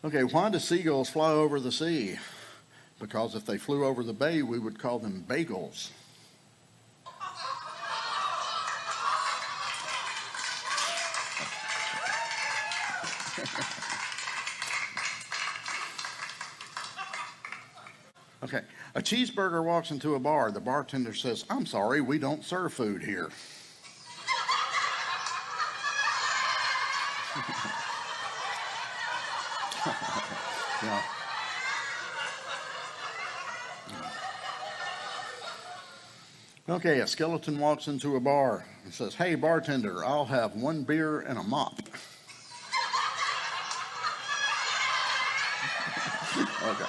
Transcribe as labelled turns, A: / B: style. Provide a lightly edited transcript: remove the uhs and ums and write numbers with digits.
A: Okay, why do seagulls fly over the sea? Because if they flew over the bay, we would call them bagels. Okay, a cheeseburger walks into a bar. The bartender says, "I'm sorry, we don't serve food here." Yeah. Okay, a skeleton walks into a bar and says, "Hey, bartender, I'll have one beer and a mop." Okay.